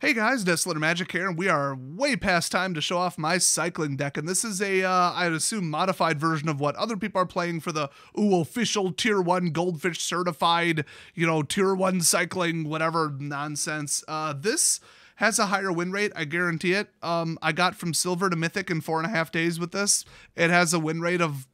Hey guys, Desolate Magic here, and we are way past time to show off my cycling deck, and this is a, I'd assume, modified version of what other people are playing for the, official Tier 1 Goldfish certified, Tier 1 cycling, whatever nonsense. This has a higher win rate, I guarantee it. I got from Silver to Mythic in 4.5 days with this. It has a win rate of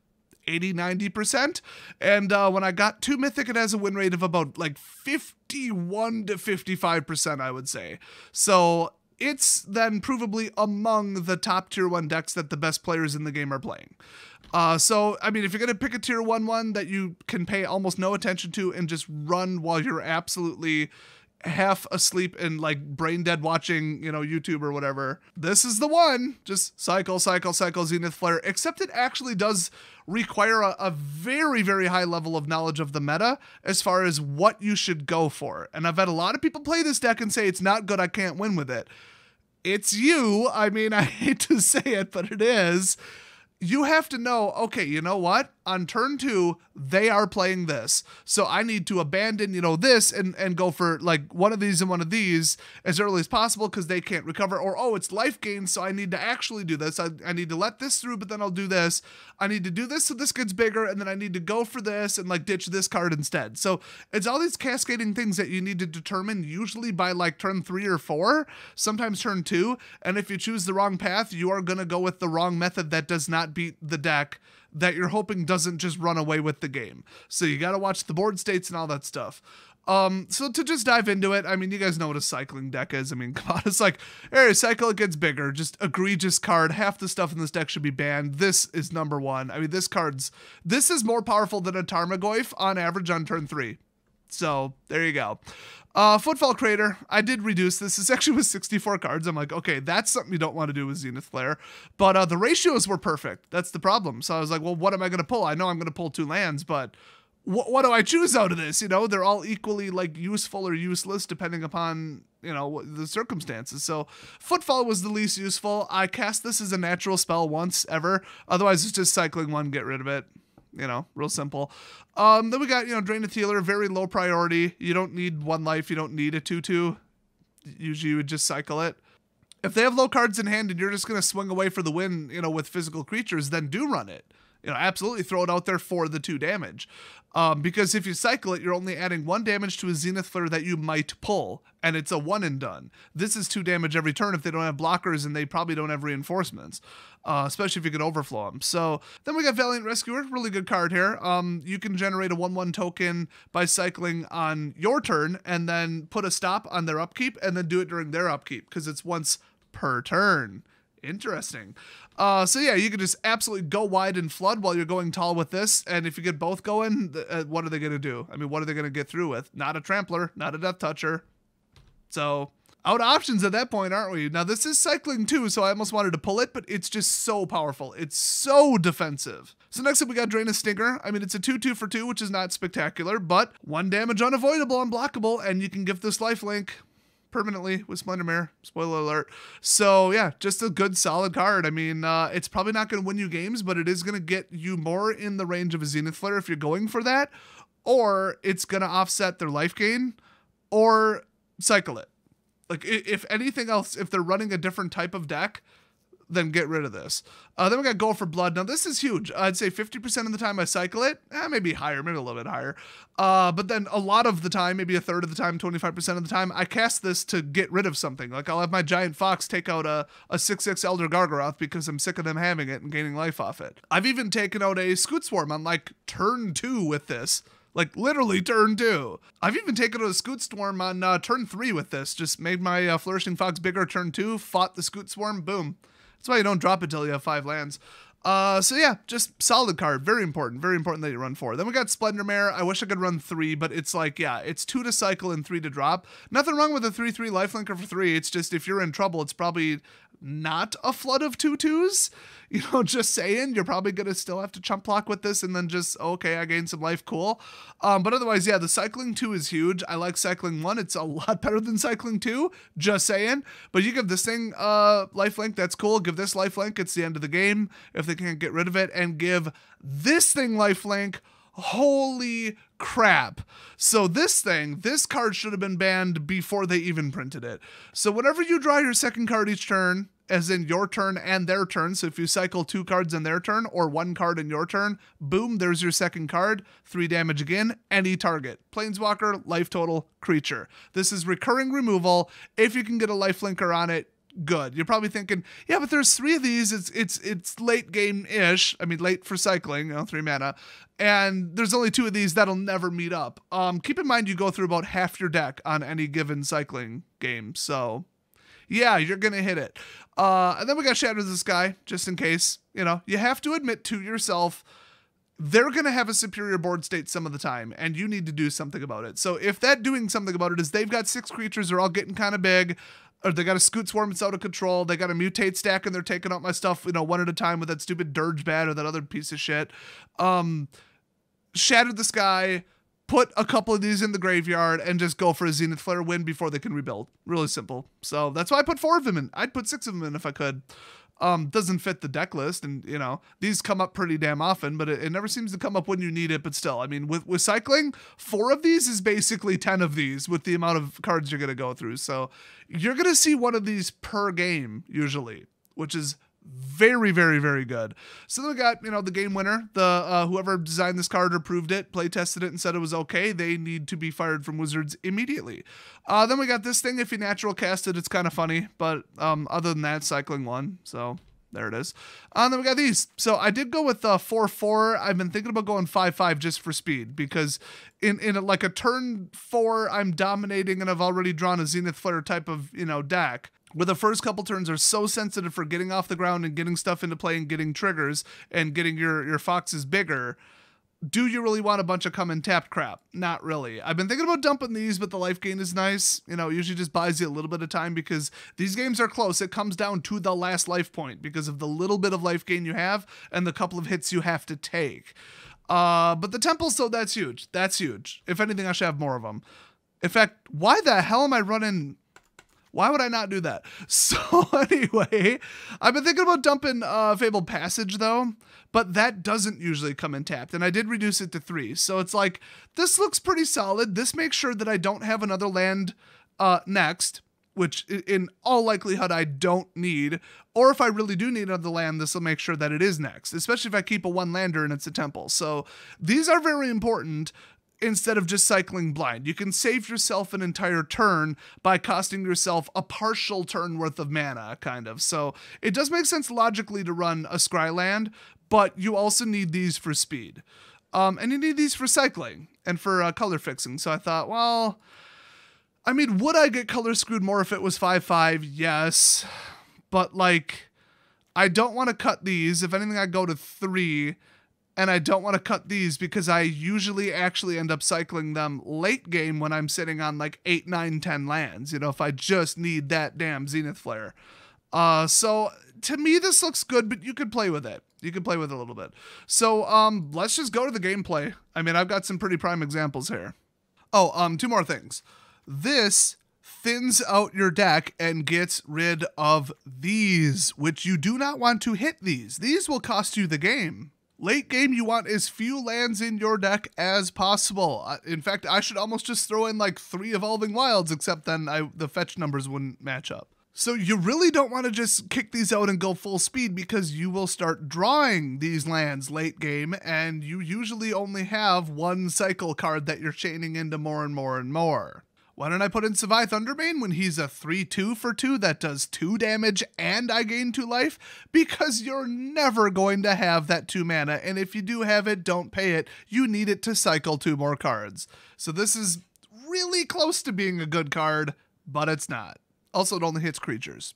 80-90%, and when I got to Mythic, it has a win rate of about like 51 to 55%, I would say. So it's then provably among the top Tier 1 decks that the best players in the game are playing. So, I mean, if you're going to pick a Tier 1 that you can pay almost no attention to and just run while you're absolutely half asleep and like brain dead watching, YouTube or whatever, this is the one. Just cycle Zenith Flare, except it actually does require a very, very high level of knowledge of the meta as far as what you should go for. And I've had a lot of people play this deck and say it's not good, I can't win with it. It's you. I mean, I hate to say it, but it is. You have to know, okay, you know what? On turn 2, they are playing this. So I need to abandon, this and go for like one of these and one of these as early as possible because they can't recover. Or, oh, it's life gain, so I need to actually do this. I need to let this through, but then I'll do this. I need to do this so this gets bigger, and then I need to go for this and like ditch this card instead. So it's all these cascading things that you need to determine usually by like turn 3 or 4, sometimes turn 2. And if you choose the wrong path, you are going to go with the wrong method that does not beat the deck that you're hoping doesn't just run away with the game. So you got to watch the board states and all that stuff. So to just dive into it, I mean, you guys know what a cycling deck is. I mean, come on, it's like, hey, cycle, it gets bigger, just egregious card. Half the stuff in this deck should be banned. This is number 1. I mean, this is more powerful than a Tarmogoyf on average on turn 3. So there you go. Footfall Crater, I did reduce this. This actually was 64 cards. I'm like, okay, that's something you don't want to do with Zenith Flare. But the ratios were perfect. That's the problem. So I was like, well, what am I going to pull? I know I'm going to pull 2 lands, but what do I choose out of this? They're all equally like useful or useless depending upon, the circumstances. So Footfall was the least useful. I cast this as a natural spell once ever. Otherwise, it's just cycling 1, get rid of it. Real simple. Then we got, Drannith Healer, very low priority. You don't need 1 life. You don't need a 2/2. Usually you would just cycle it. If they have low cards in hand and you're just going to swing away for the win, with physical creatures, then do run it. Absolutely throw it out there for the 2 damage. Because if you cycle it, you're only adding 1 damage to a Zenith Flare that you might pull, and it's a 1 and done. This is 2 damage every turn if they don't have blockers, and they probably don't have reinforcements, especially if you can overflow them. So then we got Valiant Rescuer, really good card here. You can generate a 1/1 token by cycling on your turn, and then put a stop on their upkeep, and then do it during their upkeep, because it's once per turn. Interesting. So yeah, you can just absolutely go wide and flood while you're going tall with this. And if you get both going, what are they going to do? I mean, what are they going to get through with? Not a Trampler, not a Death Toucher. So out of options at that point, aren't we? Now this is cycling too, so I almost wanted to pull it, but it's just so powerful. It's so defensive. So next up we got Drannith Stinger. I mean, it's a 2/2 for 2, which is not spectacular, but 1 damage unavoidable, unblockable, and you can give this lifelink permanently with Splendor Mare, spoiler alert. So yeah, just a good solid card. I mean, it's probably not going to win you games, but it is going to get you more in the range of a Zenith Flare if you're going for that, or it's going to offset their life gain, or cycle it. Like, if anything else, if they're running a different type of deck, then get rid of this. Then we got Go for Blood. Now this is huge. I'd say 50% of the time I cycle it, maybe higher, maybe a little bit higher. But then a lot of the time, maybe a third of the time, 25% of the time, I cast this to get rid of something. Like I'll have my Giant Fox take out a 6/6 Elder Gargaroth because I'm sick of them having it and gaining life off it. I've even taken out a Scoot Swarm on like turn 2 with this. Like literally turn 2. I've even taken out a Scoot Swarm on turn 3 with this. Just made my Flourishing Fox bigger turn 2, fought the Scoot Swarm, boom. That's why you don't drop it till you have 5 lands. So yeah, just solid card. Very important that you run 4. Then we got Splendor Mare. I wish I could run 3, but it's like, yeah, it's 2 to cycle and 3 to drop. Nothing wrong with a 3/3 lifelinker for 3. It's just if you're in trouble, it's probably not a flood of 2/2s. Just saying, you're probably going to still have to chump block with this and then just, okay, I gained some life, cool. But otherwise, yeah, the cycling 2 is huge. I like cycling 1. It's a lot better than cycling 2, just saying. But you give this thing lifelink, that's cool. Give this lifelink, it's the end of the game if they can't get rid of it. And give this thing lifelink, Holy crap. So this card should have been banned before they even printed it. So whenever you draw your second card each turn, as in your turn and their turn, so if you cycle 2 cards in their turn or 1 card in your turn, boom, there's your second card, 3 damage again, any target. Planeswalker, life total, creature. This is recurring removal. If you can get a lifelinker on it, good. You're probably thinking, yeah, but there's 3 of these. It's late game-ish. I mean, late for cycling, 3 mana. And there's only 2 of these that'll never meet up. Keep in mind you go through about half your deck on any given cycling game. So yeah, you're going to hit it. And then we got Shatter the Sky, just in case. You have to admit to yourself, they're going to have a superior board state some of the time, and you need to do something about it. So if that doing something about it is they've got 6 creatures, they're all getting kind of big, or they got a Scoot Swarm that's out of control, they got a Mutate stack, and they're taking out my stuff, one at a time with that stupid Dirge Bat or that other piece of shit. Shatter the Sky, put a couple of these in the graveyard, and just go for a Zenith Flare win before they can rebuild. Really simple. So that's why I put 4 of them in. I'd put 6 of them in if I could. Doesn't fit the deck list, and these come up pretty damn often, but it never seems to come up when you need it. But still, I mean, with cycling, 4 of these is basically 10 of these with the amount of cards you're going to go through. So you're going to see 1 of these per game usually, which is very, very, very good. So then we got, the game winner, the whoever designed this card or approved it, play tested it and said it was okay. They need to be fired from Wizards immediately. Then we got this thing. If you natural cast it, it's kind of funny, but other than that, cycling 1. So there it is. Then we got these. So I did go with 4/4. I've been thinking about going 5/5 just for speed, because in like a turn 4, I'm dominating and I've already drawn a Zenith Flare type of, deck, where the first couple turns are so sensitive for getting off the ground and getting stuff into play and getting triggers and getting your foxes bigger. Do you really want a bunch of come and tapped crap? Not really. I've been thinking about dumping these, but the life gain is nice. It usually just buys you a little bit of time because these games are close. It comes down to the last life point because of the little bit of life gain you have and the couple of hits you have to take. But the temples, so that's huge. That's huge. If anything, I should have more of them. In fact, why the hell am I running... Why would I not do that? So anyway, I've been thinking about dumping Fabled Passage though, but that doesn't usually come in tapped, and I did reduce it to 3. So it's like, this looks pretty solid. This makes sure that I don't have another land next, which in all likelihood I don't need. Or if I really do need another land, this will make sure that it is next, especially if I keep a 1-lander and it's a temple. So these are very important. Instead of just cycling blind, you can save yourself an entire turn by costing yourself a partial turn worth of mana, kind of. So it does make sense logically to run a Scry land, but you also need these for speed. And you need these for cycling and for color fixing. So I thought, well, I mean, would I get color screwed more if it was 5/5? Yes. But like, I don't want to cut these. If anything, I go to 3. And I don't want to cut these because I usually actually end up cycling them late game when I'm sitting on like 8, 9, 10 lands, if I just need that damn Zenith Flare. So to me, this looks good, but you could play with it. You could play with it a little bit. So let's just go to the gameplay. I mean, I've got some pretty prime examples here. Oh, 2 more things. This thins out your deck and gets rid of these, which you do not want to hit these. These will cost you the game. Late game, you want as few lands in your deck as possible. In fact, I should almost just throw in like 3 Evolving Wilds, except then the fetch numbers wouldn't match up. So you really don't want to just kick these out and go full speed because you will start drawing these lands late game, and you usually only have 1 cycle card that you're chaining into more and more and more. Why don't I put in Savai Thunderbane when he's a 3/2 for 2 that does 2 damage and I gain 2 life? Because you're never going to have that 2 mana, and if you do have it, don't pay it. You need it to cycle 2 more cards. So this is really close to being a good card, but it's not. Also, it only hits creatures.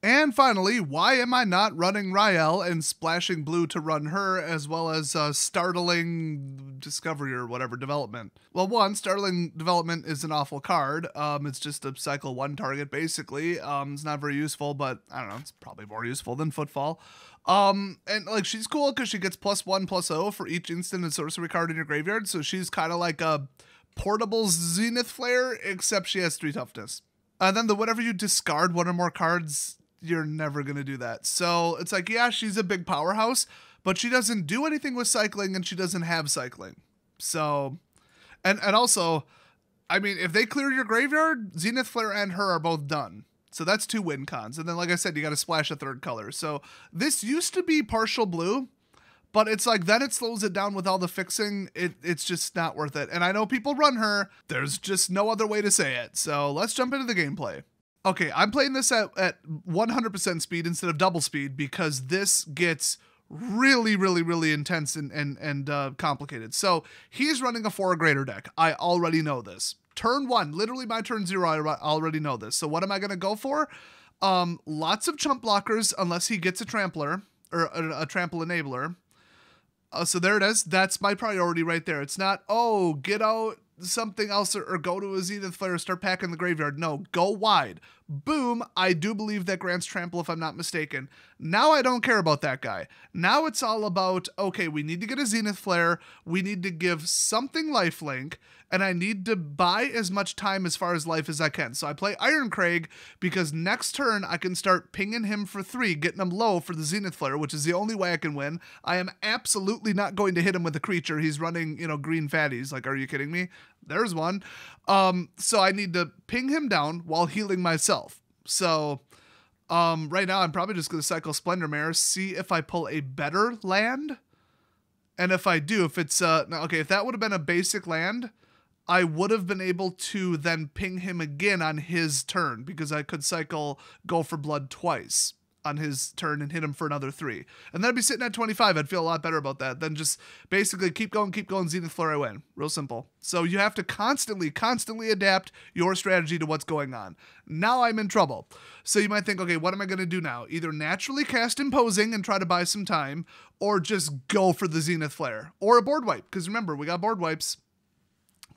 And finally, why am I not running Rael and splashing blue to run her, as well as Startling Discovery or whatever development? Well, 1, Startling Development is an awful card. It's just a cycle 1 target, basically. It's not very useful, but I don't know, it's probably more useful than Footfall. And like, she's cool because she gets +1/+0 for each instant and sorcery card in your graveyard, so she's kind of like a portable Zenith Flare, except she has 3 toughness. And then whenever you discard 1 or more cards, you're never going to do that. So it's like, yeah, she's a big powerhouse, but she doesn't do anything with cycling and she doesn't have cycling. So, and also, I mean, if they clear your graveyard, Zenith Flare and her are both done. So that's 2 win cons. And then, like I said, you got to splash a 3rd color. So this used to be partial blue, but it's like then it slows it down with all the fixing. It's just not worth it. And I know people run her. There's just no other way to say it. So let's jump into the gameplay. Okay, I'm playing this at 100% speed instead of double speed because this gets really, really, really intense and complicated. So he's running a 4 or greater deck. I already know this. Turn 1, literally my turn 0, I already know this. So what am I going to go for? Lots of chump blockers unless he gets a trampler or a trample enabler. So there it is. That's my priority right there. It's not, oh, get out something else or go to a Zenith Flare, start packing the graveyard. No, go wide. Boom. I do believe that grants trample if I'm not mistaken. Now I don't care about that guy. Now it's all about, okay, we need to get a Zenith Flare. We need to give something lifelink, and I need to buy as much time as far as life as I can. So I play Irencrag because next turn I can start pinging him for 3, getting him low for the Zenith Flare, which is the only way I can win. I am absolutely not going to hit him with a creature. He's running, green fatties. Like, are you kidding me? There's one. So I need to ping him down while healing myself. So right now I'm probably just going to cycle Splendor Mare, see if I pull a better land. And if I do, if it's, okay, if that would have been a basic land, I would have been able to then ping him again on his turn because I could cycle Go for Blood twice on his turn and hit him for another 3. And then I'd be sitting at 25. I'd feel a lot better about that than just basically keep going, Zenith Flare, I win. Real simple. So you have to constantly adapt your strategy to what's going on. Now I'm in trouble. So you might think, okay, what am I going to do now? Either naturally cast Imposing and try to buy some time, or just go for the Zenith Flare. Or a board wipe, because remember, we got board wipes.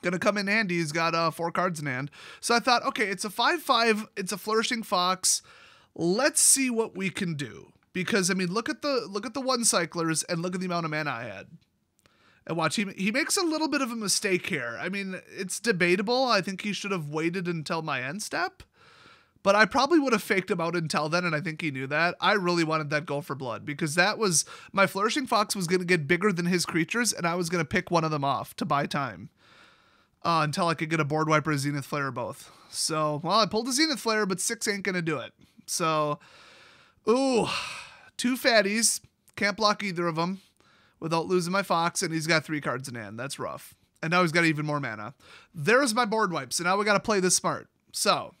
Gonna come in handy. He's got 4 cards in hand. So I thought, okay, it's a 5/5. It's a Flourishing Fox. Let's see what we can do. Because I mean, look at the 1 cyclers and look at the amount of mana I had. And watch, he makes a little bit of a mistake here. I mean, it's debatable. I think he should have waited until my end step. But I probably would have faked him out until then, and I think he knew that. I really wanted that Go for Blood because that was my Flourishing Fox was going to get bigger than his creatures, and I was going to pick one of them off to buy time. Until I could get a board wipe or a Zenith Flare or both. So, well, I pulled a Zenith Flare, but 6 ain't gonna do it. So, ooh, 2 fatties. Can't block either of them without losing my Fox, and he's got 3 cards in hand. That's rough. And now he's got even more mana. There's my board wipe, so now we gotta play this smart. So,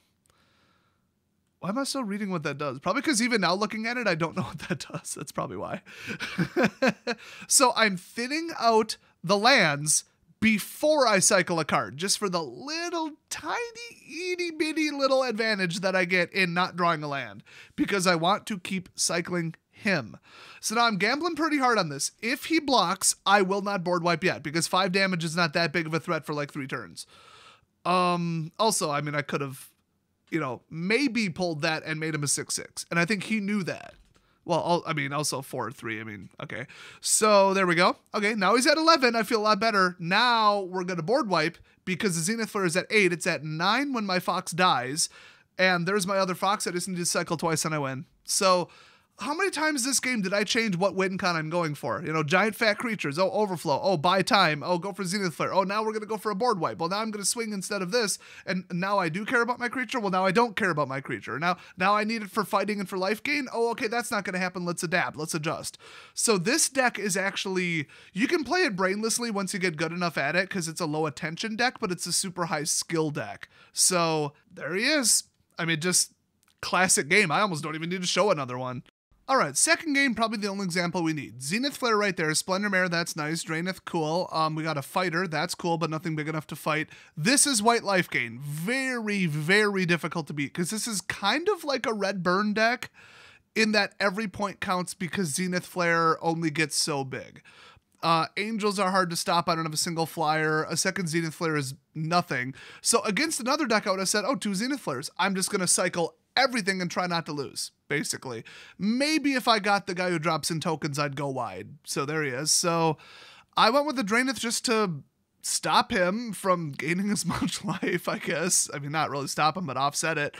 why am I still reading what that does? Probably because even now looking at it, I don't know what that does. That's probably why. So I'm thinning out the lands before I cycle a card, just for the little tiny, itty bitty little advantage that I get in not drawing a land, because I want to keep cycling him. So now I'm gambling pretty hard on this. If he blocks, I will not board wipe yet, because 5 damage is not that big of a threat for like 3 turns. Also, I mean, I could have, maybe pulled that and made him a 6/6, and I think he knew that. Well, I mean, also 4/3. I mean, okay. So there we go. Okay, now he's at 11. I feel a lot better. Now we're going to board wipe because the Zenith Flare is at 8. It's at 9 when my Fox dies. And there's my other Fox. I just need to cycle twice and I win. So how many times this game did I change what win con I'm going for? Giant fat creatures. Oh, overflow. Oh, buy time. Oh, go for Zenith Flare. Oh, now we're going to go for a board wipe. Well, now I'm going to swing instead of this. And now I do care about my creature. Well, now I don't care about my creature. Now I need it for fighting and for life gain. Oh, okay, that's not going to happen. Let's adapt. Let's adjust. So this deck is actually, you can play it brainlessly once you get good enough at it because it's a low attention deck, but it's a super high skill deck. So there he is. I mean, just classic game. I almost don't even need to show another one. All right, second game, probably the only example we need. Zenith Flare right there. Splendor Mare, that's nice. Drannith, cool. We got a fighter, that's cool, but nothing big enough to fight. This is white life gain. Very, very difficult to beat, because this is kind of like a red burn deck in that every point counts because Zenith Flare only gets so big. Angels are hard to stop. I don't have a single flyer. A second Zenith Flare is nothing. So against another deck, I would have said, oh, 2 Zenith Flares. I'm just going to cycle everything and try not to lose, basically. Maybe if I got the guy who drops in tokens, I'd go wide. So there he is. So I went with the Drannith just to stop him from gaining as much life, I guess. I mean, not really stop him, but offset it.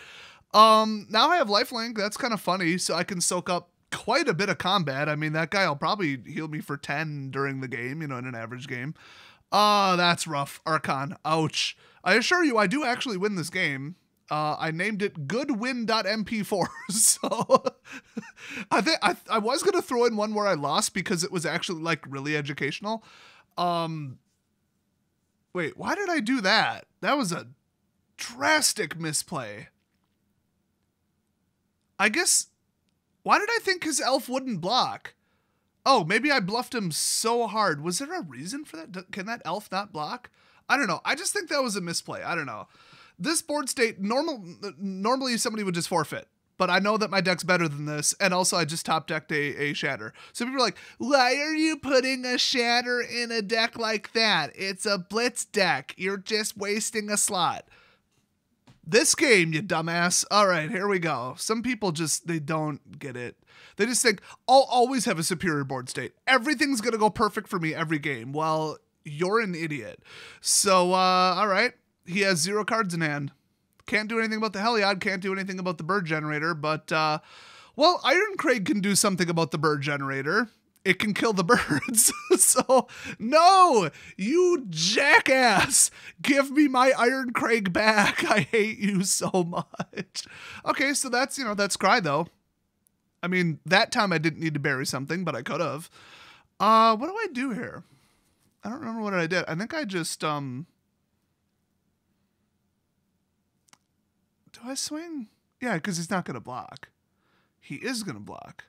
Now I have lifelink. That's kind of funny. So I can soak up quite a bit of combat. I mean, that guy will probably heal me for 10 during the game, in an average game. That's rough. Archon. Ouch. I assure you, I do actually win this game. I named it goodwin.mp4. So I think I was going to throw in one where I lost because it was actually like really educational. Wait, why did I do that? That was a drastic misplay. I guess, why did I think his elf wouldn't block? Oh, maybe I bluffed him so hard. Was there a reason for that? Can that elf not block? I don't know. I just think that was a misplay. I don't know. This board state, normally somebody would just forfeit. But I know that my deck's better than this, and also I just top decked a Shatter. So people are like, why are you putting a Shatter in a deck like that? It's a Blitz deck. You're just wasting a slot. This game, you dumbass. All right, here we go. Some people just, they don't get it. They just think, I'll always have a superior board state. Everything's going to go perfect for me every game. Well, you're an idiot. So, all right. He has 0 cards in hand. Can't do anything about the Heliod, can't do anything about the bird generator, but, well, Irencrag can do something about the bird generator. It can kill the birds. So, no, you jackass. Give me my Irencrag back. I hate you so much. Okay, so that's, you know, that's Cry, though. I mean, that time I didn't need to bury something, but I could have. What do I do here? I don't remember what I did. I think I just, do I swing? Yeah, because he's not going to block. He is going to block.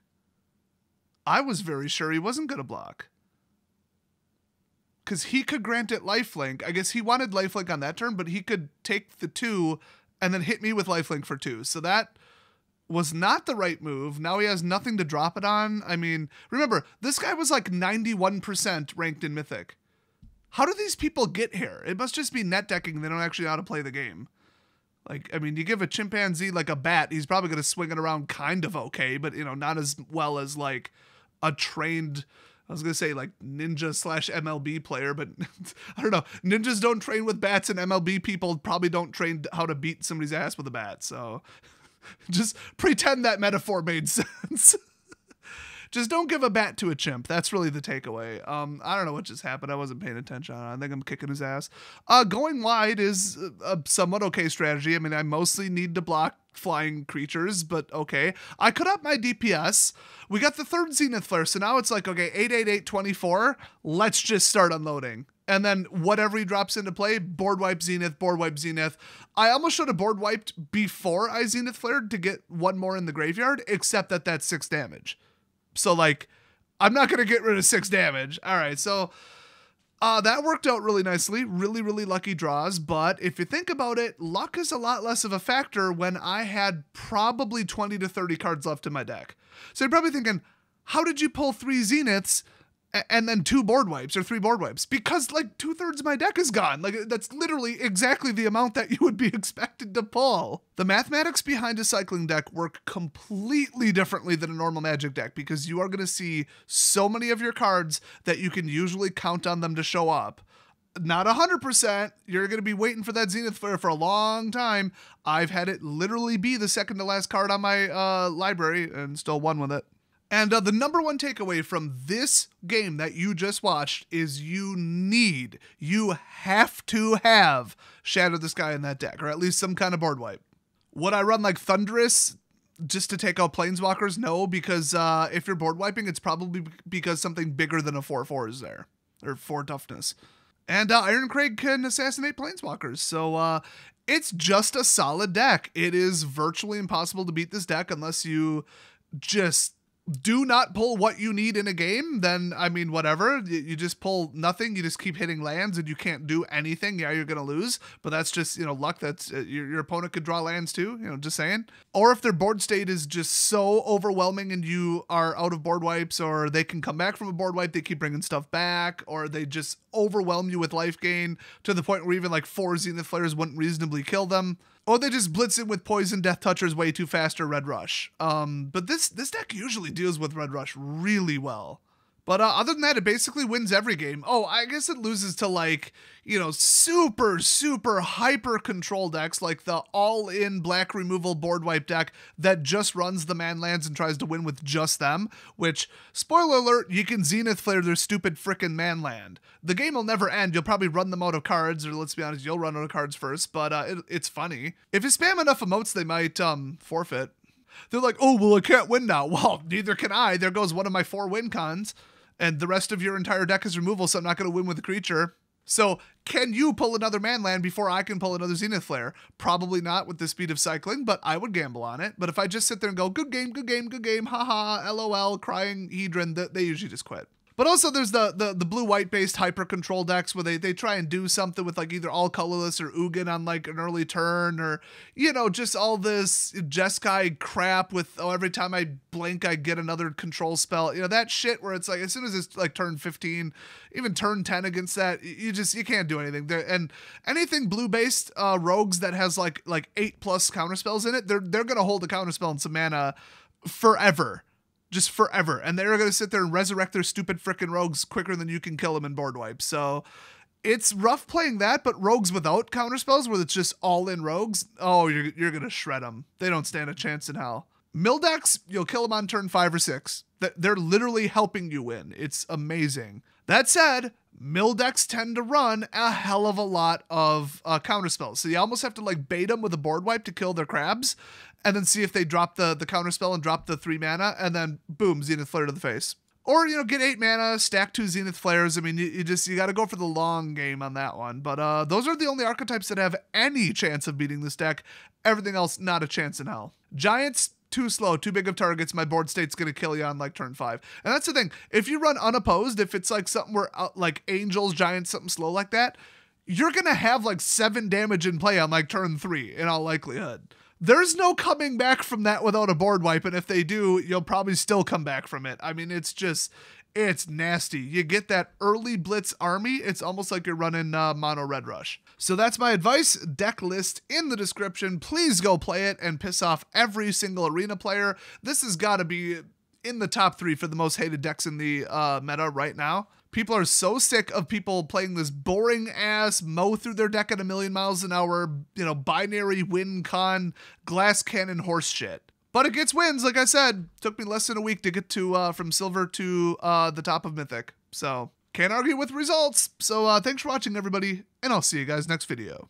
I was very sure he wasn't going to block. Because he could grant it lifelink. I guess he wanted lifelink on that turn, but he could take the 2 and then hit me with lifelink for 2. So that was not the right move. Now he has nothing to drop it on. I mean, remember, this guy was like 91% ranked in Mythic. How do these people get here? It must just be net decking. They don't actually know how to play the game. Like, I mean, you give a chimpanzee like a bat, he's probably going to swing it around kind of okay, but, you know, not as well as like a trained, I was going to say like ninja / MLB player, but I don't know. Ninjas don't train with bats and MLB people probably don't train how to beat somebody's ass with a bat. So just pretend that metaphor made sense. Just don't give a bat to a chimp. That's really the takeaway. I don't know what just happened. I wasn't paying attention. I think I'm kicking his ass. Going wide is a somewhat okay strategy. I mean, I mostly need to block flying creatures, but okay. I could up my DPS. We got the 3rd Zenith Flare, so now it's like, okay, 88824. Let's just start unloading. And then whatever he drops into play, board wipe Zenith, board wipe Zenith. I almost should have board wiped before I Zenith Flared to get 1 more in the graveyard, except that that's 6 damage. So, like, I'm not going to get rid of 6 damage. All right, so that worked out really nicely. Really, really lucky draws. But if you think about it, luck is a lot less of a factor when I had probably 20 to 30 cards left in my deck. So you're probably thinking, how did you pull 3 Zeniths and then 2 board wipes or 3 board wipes? Because, like, 2/3 of my deck is gone. Like, that's literally exactly the amount that you would be expected to pull. The mathematics behind a cycling deck work completely differently than a normal Magic deck because you are going to see so many of your cards that you can usually count on them to show up. Not 100%. You're going to be waiting for that Zenith Flare for a long time. I've had it literally be the second to last card on my library and still won with it. And the number 1 takeaway from this game that you just watched is you have to have Shatter the Sky in that deck, or at least some kind of board wipe. Would I run like Thunderous just to take out Planeswalkers? No, because if you're board wiping, it's probably because something bigger than a 4/4 is there, or 4 toughness. And Irencrag can assassinate Planeswalkers, so it's just a solid deck. It is virtually impossible to beat this deck unless you just do not pull what you need in a game. Then, I mean, whatever. You just pull nothing. You just keep hitting lands and you can't do anything. Yeah, you're going to lose, but that's just, you know, luck. That's your opponent could draw lands too, you know, just saying. Or if their board state is just so overwhelming and you are out of board wipes, or they can come back from a board wipe, they keep bringing stuff back, or they just overwhelm you with life gain to the point where even like 4 Zenith Flares wouldn't reasonably kill them. Or they just blitz it with Poison, Death Touchers way too fast, or Red Rush. But this deck usually deals with Red Rush really well. But other than that, it basically wins every game. Oh, I guess it loses to like, you know, super, super hyper control decks like the all-in black removal board wipe deck that just runs the man lands and tries to win with just them, which, spoiler alert, you can Zenith Flare their stupid frickin' man land. The game will never end. You'll probably run them out of cards, or let's be honest, you'll run out of cards first, but it's funny. If you spam enough emotes, they might forfeit. They're like, oh, well, I can't win now. Well, neither can I. There goes one of my 4 win cons. And the rest of your entire deck is removal, so I'm not going to win with a creature. So can you pull another man land before I can pull another Zenith Flare? Probably not with the speed of cycling, but I would gamble on it. But if I just sit there and go, good game, good game, good game, haha, LOL, crying Hedron, they usually just quit. But also there's the blue-white based hyper control decks where they try and do something with like either all colorless or Ugin on like an early turn, or, you know, just all this Jeskai crap with, oh, every time I blink I get another control spell. You know, that shit where it's like as soon as it's like turn 15, even turn 10 against that, you can't do anything. And anything blue-based rogues that has like 8+ counterspells in it, they're gonna hold a counterspell and some mana forever. Just forever. And they're going to sit there and resurrect their stupid frickin' rogues quicker than you can kill them in board wipe. So it's rough playing that, but rogues without counterspells where it's just all in rogues, oh, you're going to shred them. They don't stand a chance in hell. Mill decks, you'll kill them on turn 5 or 6. They're literally helping you win. It's amazing. That said, mill decks tend to run a hell of a lot of counterspells. So you almost have to like bait them with a board wipe to kill their crabs, and then see if they drop the counterspell and drop the 3 mana, and then boom, Zenith Flare to the face. Or, you know, get 8 mana, stack 2 Zenith Flares. I mean, you got to go for the long game on that one. But those are the only archetypes that have any chance of beating this deck. Everything else, not a chance in hell. Giants, too slow, too big of targets. My board state's going to kill you on like turn 5. And that's the thing. If you run unopposed, if it's like something where like Angels, Giants, something slow like that, you're going to have like 7 damage in play on like turn 3 in all likelihood. There's no coming back from that without a board wipe, and if they do, you'll probably still come back from it. I mean, it's nasty. You get that early blitz army, it's almost like you're running mono red rush. So that's my advice. Deck list in the description. Please go play it and piss off every single arena player. This has got to be in the top 3 for the most hated decks in the meta right now. People are so sick of people playing this boring ass mow through their deck at 1,000,000 miles an hour, you know, binary win con, glass cannon horse shit. But it gets wins, like I said. Took me less than a week to get to from silver to the top of mythic. So can't argue with results. So thanks for watching, everybody, and I'll see you guys next video.